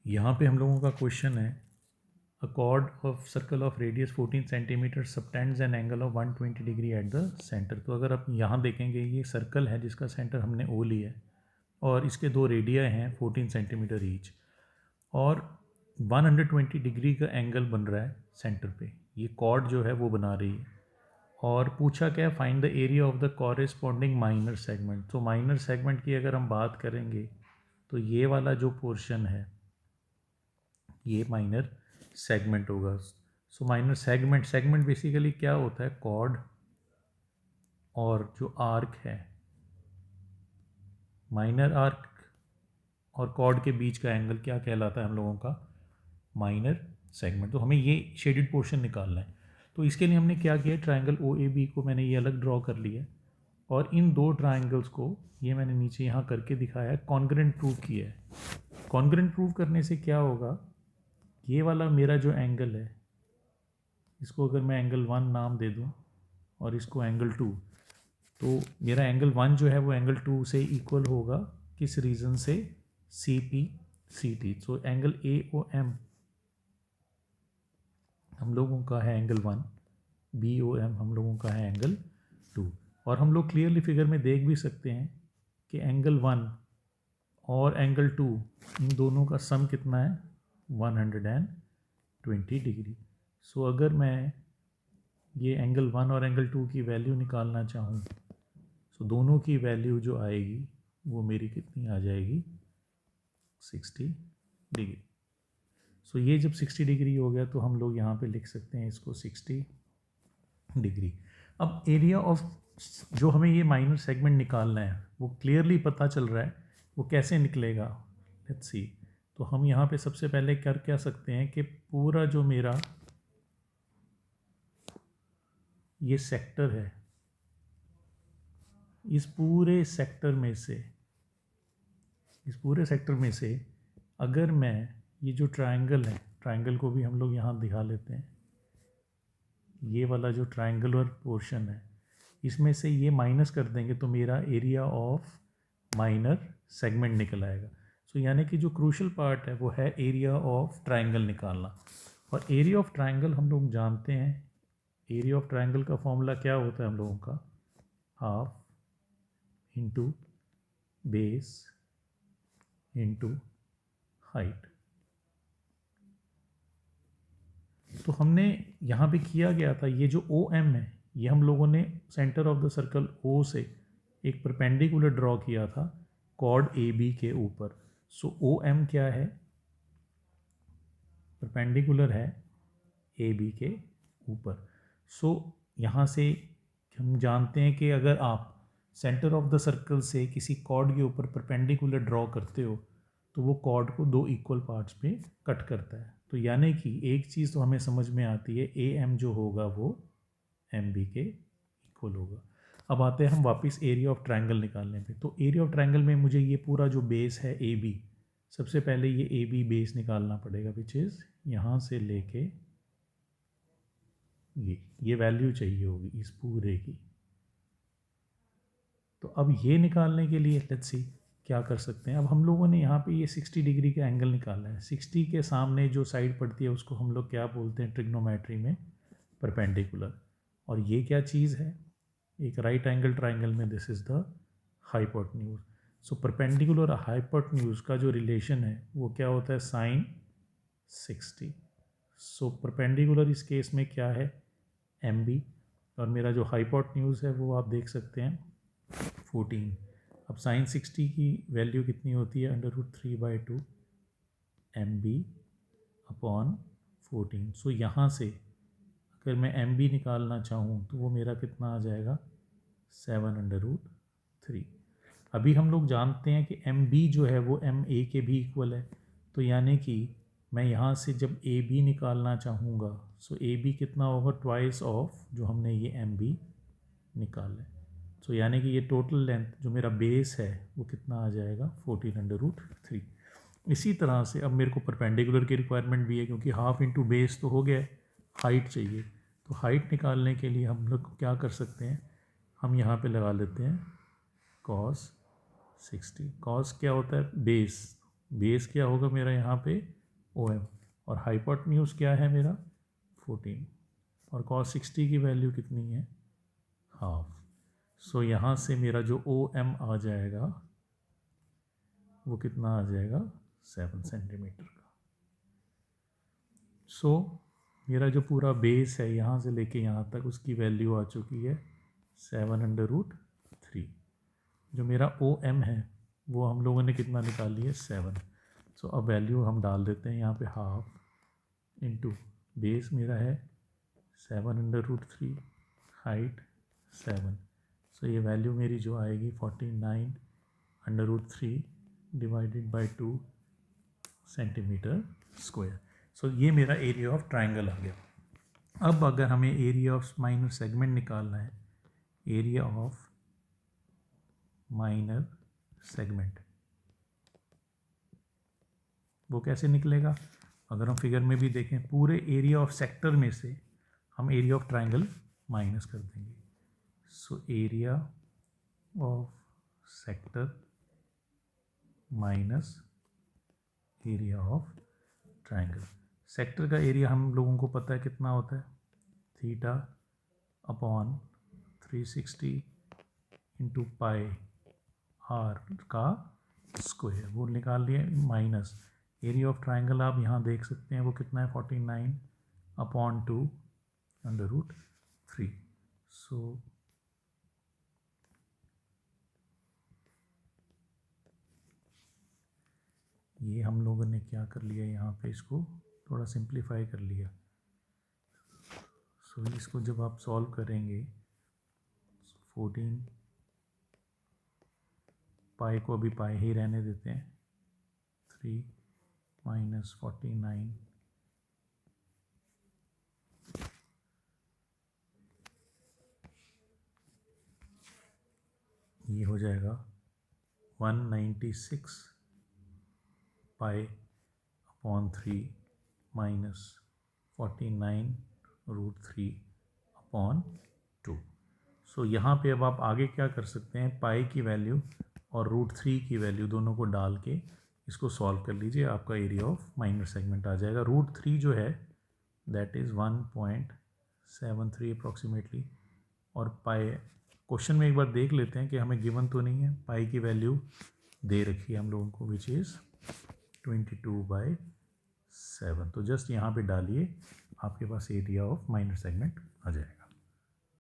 यहाँ पे हम लोगों का क्वेश्चन है, अ cord of circle of radius 14 centimetre subtends an angle of 120 degree at the centre. तो अगर आप यहाँ देखेंगे, ये सर्कल है जिसका सेंटर हमने ओ लिया है और इसके दो रेडिया हैं 14 सेंटीमीटर ईच, और 120 डिग्री का एंगल बन रहा है सेंटर पे। ये कॉर्ड जो है वो बना रही है और पूछा क्या, find the area of the corresponding minor segment. तो माइनर सेगमेंट की अगर हम बात करेंगे तो ये वाला जो पोर्शन है ये माइनर सेगमेंट होगा। सो माइनर सेगमेंट बेसिकली क्या होता है, कॉर्ड और जो आर्क है, माइनर आर्क और कॉर्ड के बीच का एंगल क्या कहलाता है हम लोगों का, माइनर सेगमेंट। तो हमें ये शेडेड पोर्शन निकालना है। तो इसके लिए हमने क्या किया, ट्रायंगल ओ ए बी को मैंने ये अलग ड्रॉ कर लिया है और इन दो ट्रायंगल्स को ये मैंने नीचे यहाँ करके दिखाया है, कॉन्ग्रेंट प्रूव किया है। कॉन्ग्रेंट प्रूव करने से क्या होगा, ये वाला मेरा जो एंगल है इसको अगर मैं एंगल 1 नाम दे दूँ और इसको एंगल 2, तो मेरा एंगल 1 जो है वो एंगल 2 से इक्वल होगा किस रीजन से, C P C T. So angle A O M हम लोगों का है एंगल 1, बी ओ एम हम लोगों का है एंगल 2। और हम लोग क्लियरली फिगर में देख भी सकते हैं कि एंगल 1 और एंगल 2 इन दोनों का सम कितना है, 120 डिग्री। सो अगर मैं ये एंगल 1 और एंगल 2 की वैल्यू निकालना चाहूँ, सो दोनों की वैल्यू जो आएगी वो मेरी कितनी आ जाएगी, 60 डिग्री। सो ये जब 60 डिग्री हो गया तो हम लोग यहाँ पे लिख सकते हैं इसको 60 डिग्री। अब एरिया ऑफ जो हमें ये माइनर सेगमेंट निकालना है वो क्लियरली पता चल रहा है, वो कैसे निकलेगा, लेट्स सी। तो हम यहाँ पे सबसे पहले कर क्या सकते हैं कि पूरा जो मेरा ये सेक्टर है, इस पूरे सेक्टर में से अगर मैं ये जो ट्रायंगल है, ट्रायंगल को भी हम लोग यहाँ दिखा लेते हैं, ये वाला जो ट्रायंगुलर पोर्शन है इसमें से ये माइनस कर देंगे तो मेरा एरिया ऑफ माइनर सेगमेंट निकल आएगा। सो यानी कि जो क्रूशल पार्ट है वो है एरिया ऑफ ट्रायंगल निकालना। और एरिया ऑफ ट्रायंगल हम लोग जानते हैं, एरिया ऑफ ट्रायंगल का फॉर्मूला क्या होता है हम लोगों का, half into base into height. तो हमने यहाँ पे किया गया था, ये जो ओ एम है ये हम लोगों ने centre of the circle O से एक परपेंडिकुलर ड्रॉ किया था कॉर्ड ए बी के ऊपर। सो ओ एम क्या है, परपेंडिकुलर है ए बी के ऊपर। सो यहाँ से हम जानते हैं कि अगर आप सेंटर ऑफ द सर्कल से किसी कॉर्ड के ऊपर परपेंडिकुलर ड्रॉ करते हो तो वो कॉर्ड को दो इक्वल पार्ट्स में कट करता है। तो यानी कि एक चीज़ तो हमें समझ में आती है, ए एम जो होगा वो एम बी के इक्वल होगा। अब आते हैं हम वापस एरिया ऑफ ट्रायंगल निकालने पे। तो एरिया ऑफ ट्रायंगल में मुझे ये पूरा जो बेस है ए बी, सबसे पहले ये ए बी बेस निकालना पड़ेगा, विच इज़ यहाँ से लेके ये वैल्यू चाहिए होगी इस पूरे की। तो अब ये निकालने के लिए लेट्स सी क्या कर सकते हैं। अब हम लोगों ने यहाँ पे ये 60 डिग्री का एंगल निकाला है। 60 के सामने जो साइड पड़ती है उसको हम लोग क्या बोलते हैं ट्रिग्नोमेट्री में, परपेंडिकुलर। और ये क्या चीज़ है, एक राइट एंगल ट्राइंगल में this is the hypotenuse. So perpendicular और हाइपोटेन्यूज का जो रिलेशन है वो क्या होता है, साइन 60। सो परपेंडिकुलर इस केस में क्या है, एम बी, और मेरा जो हाइपोटेन्यूज है वो आप देख सकते हैं 14। अब साइन 60 की वैल्यू कितनी होती है, √3/2 एम बी अपॉन 14। सो यहाँ से अगर मैं एम बी निकालना चाहूँ तो वो मेरा कितना आ जाएगा, 7√3। अभी हम लोग जानते हैं कि एम बी जो है वो एम ए के भी इक्वल है। तो यानी कि मैं यहाँ से जब ए बी निकालना चाहूँगा, सो ए बी कितना होगा, ट्वाइस ऑफ जो हमने ये एम बी निकाला है। सो यानी कि ये टोटल लेंथ जो मेरा बेस है वो कितना आ जाएगा, 14√3। इसी तरह से अब मेरे को परपेंडिकुलर की रिक्वायरमेंट भी है क्योंकि हाफ इंटू बेस तो हो गया, हाइट चाहिए। तो हाइट निकालने के लिए हम लोग क्या कर सकते हैं, हम यहाँ पे लगा लेते हैं cos 60। cos क्या होता है, बेस, बेस क्या होगा मेरा यहाँ पे OM, और हाइपोटेन्यूज क्या है मेरा 14, और cos 60 की वैल्यू कितनी है हाफ। सो यहाँ से मेरा जो OM आ जाएगा वो कितना आ जाएगा 7 सेंटीमीटर का। सो मेरा जो पूरा बेस है यहाँ से लेके यहाँ तक उसकी वैल्यू आ चुकी है 7/3। जो मेरा OM है वो हम लोगों ने कितना निकाल लिया 7। सो अब वैल्यू हम डाल देते हैं यहाँ पे हाफ इंटू बेस मेरा है 7/3, हाइट 7। सो ये वैल्यू मेरी जो आएगी 49/3 डिवाइडेड बाई 2 सेंटीमीटर स्क्वायर। सो ये मेरा एरिया ऑफ ट्राइंगल आ गया। अब अगर हमें एरिया ऑफ माइनर सेगमेंट निकालना है, एरिया ऑफ माइनर सेगमेंट वो कैसे निकलेगा? अगर हम फिगर में भी देखें, पूरे एरिया ऑफ सेक्टर में से हम एरिया ऑफ ट्राइंगल माइनस कर देंगे। So area of sector minus area of triangle. Sector का एरिया हम लोगों को पता है कितना होता है, θ/360 इंटू पाई आर का स्क्वायर, वो निकाल लिए, माइनस एरिया ऑफ ट्राइंगल आप यहाँ देख सकते हैं वो कितना है 49/2√3। सो ये हम लोगों ने क्या कर लिया, यहाँ पे इसको थोड़ा सिंप्लीफाई कर लिया। सो इसको जब आप सॉल्व करेंगे 14 पाई को अभी पाई ही रहने देते हैं, 3 - 49 ये हो जाएगा 196 पाई/3 माइनस 49√3/2। सो यहाँ पे अब आप आगे क्या कर सकते हैं, पाई की वैल्यू और √3 की वैल्यू दोनों को डाल के इसको सॉल्व कर लीजिए, आपका एरिया ऑफ माइनर सेगमेंट आ जाएगा। √3 जो है दैट इज़ 1.73 अप्रॉक्सीमेटली, और पाई क्वेश्चन में एक बार देख लेते हैं कि हमें गिवन तो नहीं है, पाई की वैल्यू दे रखी है हम लोगों को विच इज़ 22/7। तो जस्ट यहाँ पे डालिए, आपके पास एरिया ऑफ माइनर सेगमेंट आ जाएगा।